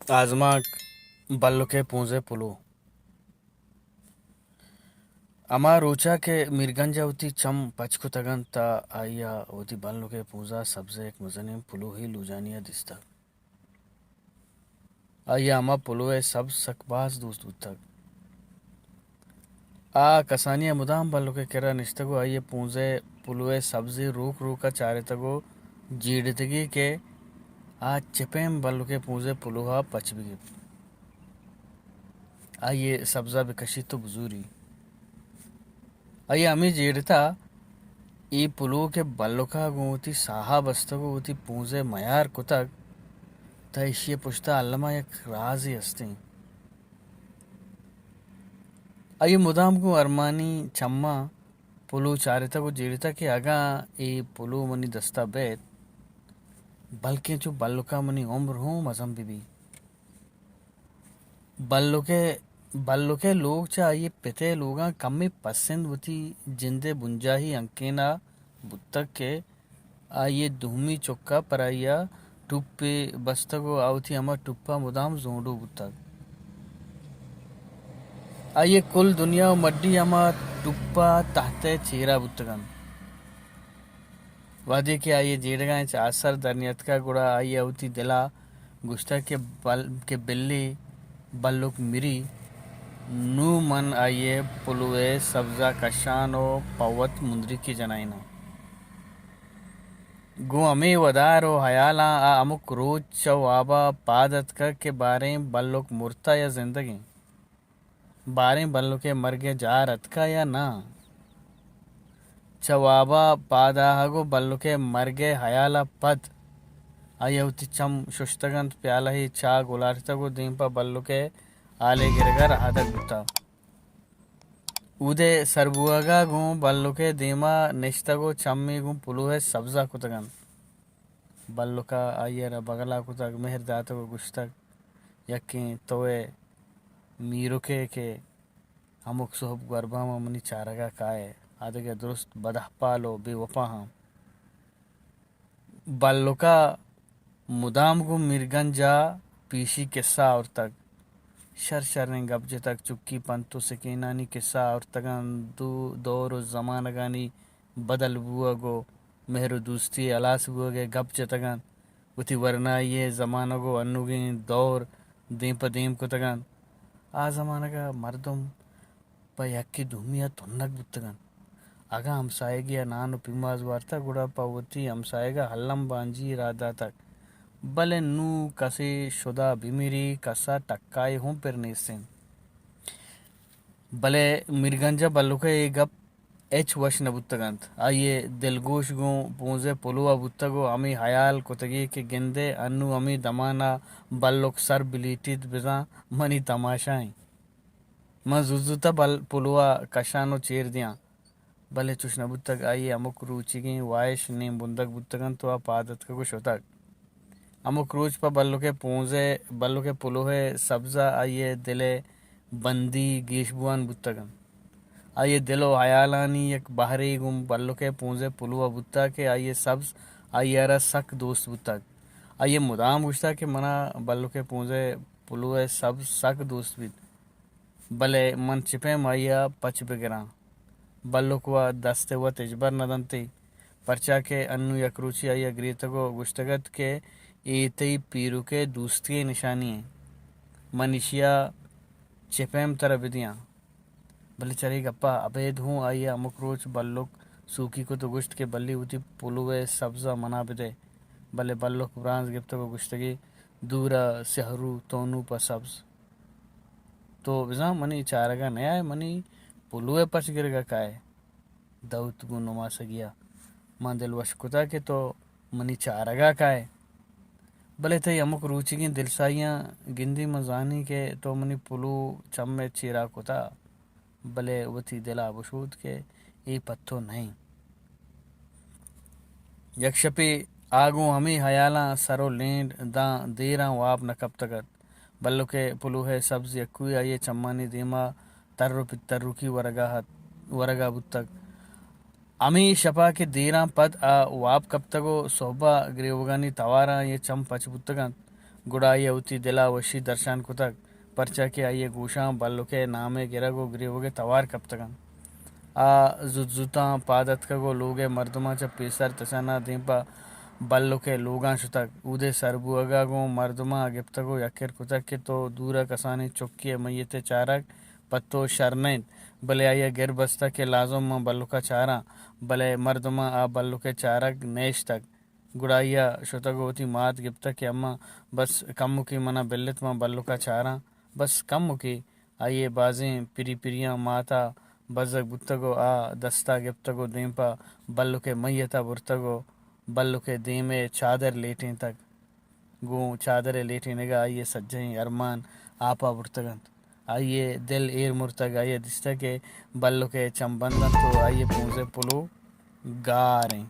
आजमाक बल्लुके पूंजे पुलु अमा रोचा के मिर्गंजा उती चम पचकु तगन ता आया उती बल्लुके पूंजा सबसे एक मजनीम पुलु ही लुजानिया दिसता आया अमा पुलुए सब सकबाज दोस्त उत्तक आ कसानिया मुदाम बल्लुके केरा निश्तगु आये पूंजे पुलुए सब्जी रूक रूका चारे तगो जीड़तगी के आ चिपेम बल्लुके पूंजे पुलुहा पचबिगी आये सब्जा बिकशी तो बुजूरी आये अमी जीड़ता ಈ ಪುಲುಕೆ ಬಲ್ಲುಕಾಗುತಿ ಸಾಹಾ ಬಸ್ತಗುತಿ ಪೂಂಜೆ ಮಯಾರ್ ಕುತಕ್ ತೈಶಿಯ ಪುಶ್ತಾ ಅಲ್ಲಮ ಯಕ್ ರಾಜಿ ಅಸ್ತಿ ಅಯ್ಯ ಮುದಾಮ್ಗು ಅರ್ಮಾನಿ ಚಮ್ಮ ಪುಲು ಚಾರಿತಗು जीड़ता ಅಗಾ ಈ ಪುಲು ಮನಿ ದಸ್ತಾ ಬೇತ್ ಬಲ್ಕೆ ಚು ಬಲ್ಲುಕಾ ಮನಿ ಉಮ್ರ ಹೂಂ ಮಜಂ ಬಿಬಿ बल्लुके लोग चा ये पिते लोगा कम्मी पसंद होती जिंदे बुंजाही अंकेना बुत्तक के आये धूमी चौका पर आया टुप्पे बस्तगो आवती अमा टुप्पा मुदाम जोंडो बुत्तक आये कुल दुनिया मड्डी अमा टुप्पा ताहते चेरा बुत्तगन वादे के आये जेड़गा आसर दरनियत का गुड़ा आये आवती दिला गुस्ता के बिल्ली बल्लुक मिरी नू मन आये पुलुए सब्जा कशानो पवत मुंदरी की जनाइना गो अमे वदारो हयाला आ अमुक रोज चवाबा पादत का के बारे बल्लुक मुर्ता या जिंदगी बारे बल्लु के मरगे जा रतका या ना चवाबा पादाहगो बल्लु के मरगे हयाला पद आयवती चम शुष्तगंत प्याला ही चा गुलारतगो दींपा बल्लु के आले गिरगर हादक बुता उदे सरबुआगा गु बल्लुके दीमा निश्तगो चम्मी गु पुलुहे सब्जा कुतगन बल्लुका आयरा बगला कुतग मेहर दातगो गुश्तक यक्की तोए मीरुके के अमुक सुहब गरबामा मनी चारगा काए आदगे दुरुस्त बदह पालो बेवफा हम बल्लुका मुदाम गु मिर्गंजा पीशी किस्सा और तक शरशरने गब्जे तक चुक्की पंतु सकीनानी किस्सा और तगन दौर जमानगानी बदल बुआ गो मेहरु दोस्ती अलास बुआ गे गब्जे तगन उती वरना ये जमाना गो अन्नुगी दौर दीम को तगन आ जमाना का मर्दम प यक्की धूमिया तुन्नक बुत्तगन आगा हमसाएगी नानु पिमाज वार्ता गुड़ा पावती हमसाएगा हल्लम बांजी राधा तक भले नू कसे शुदा बिमिरी कसा टक्काई हूँ पिरनेसिन भले मिर्गंजा बल्लुका ये गप एच वश न बुत्तगंत आये दिलगोश गो पूंजे पुलुआ बुत्तगो अमी हयाल कुतगी के गिंदे अन्नु अमी दमाना बल्लुक सर बिलीटित बिजा मनी तमाशाई मैं जुजुता बल पुलुआ कशानो चेर दिया भले चुश न बुत्तग आये अमुक रुचिगी वायश नीम बुंदक बुत्तगन तो आप आदत का कुछ होता अमुक रोज पर बल्लु के पुलोहे सब्जा आइए दिले बंदी गेशबुआन बुत्तगन आइए दिलो हयालानी एक बाहरी गुम बल्लु के पूंजे पुलुआ बुत्ता के आइए सब्ज आइयारा सक दोस्त बुत्तक आइए मुदाम गुश्ता के मना बल्लु के पूंजे पुलुए सब सक दोस्त बित भले मन चिपे माइया पच बिगरा बल्लु को दस्ते व तिजबर नदंती पर्चा के अन्नु यकरूची आइया ग्रीतगो गुश्तगत के एतई पीरू के दोस्ती निशानी है मनीषिया चिपेम तरह बिदियाँ भले चली गप्पा अबेद हूँ आइया अमुक रोज बल्लुक सूखी को तो गुश्त के बल्ली होती पुलुए सब्जा मना बिदे भले बल्लुक ब्रांज गिफ्त को गुश्तगी दूरा सहरू तोनू पर सब्ज तो बिजा मनी चारगा नया है मनी पुलुए पच गिरगा काए दाऊद गुनुमा सगिया मां दिल वशकुता के तो मनी चारगा काए भले थे अमुक रुचि की दिलसाइयाँ गिंदी मजानी के तो मनी पुलू चम्मे चीरा कुता भले वती दिला बशूद के ये पत्थो नहीं यक्षपी आगू हमी हयाला सरो लेंड दा देरा वाप न कब तकत बल्लु के पुलू है सब्ज यक्कू आये चम्मानी दीमा तर्रु पितर्रु की वरगा बुत्तक अमी शपा के दीरा पद आ वाप कब तगो सोहबा ग्रेवगानी तवारा ये चम पच बुत्तगन गुड़ा आइए उती दिला वशी दर्शन कुतक परचा के आइए गोशा बल्लु के नामे गिरगो ग्रीवोगे तवार कब तक आ जुजुता पादत का गो लोगे मर्दमा च पेसर तसना दीपा बल्लु के लोगा शुतक उदे सरबुअगा गो मर्दमा गिप्तगो यक्कर कुतक के तो दूरा कसानी चुक्की मैयते चारक पत्तो शरनैन भले आइए गिर बस्ता के लाजम बल्लु का चारा भले मर्दमा आ बल्लु के चारक नेश तक गुड़ाइया शुतगोती मात गिप्ता के अम्मा बस कम की मना बिल्लत माँ बल्लु का चारा बस कम की आइए बाजें पिरी पिरियाँ माता बजक बुत्तगो आ दस्ता गिप्तगो दीपा बल्लु के मैयता बुर्तगो बल्लु के दीमे चादर लेटें तक गो चादर लेटें नगा आइए सज्जहीं अरमान आपा बुर्तगंत आइए दिल एर मुर्तग आइए दिस्ता के बल्लु के चंबंदन तो आइए पूंजे पुलो गा रहे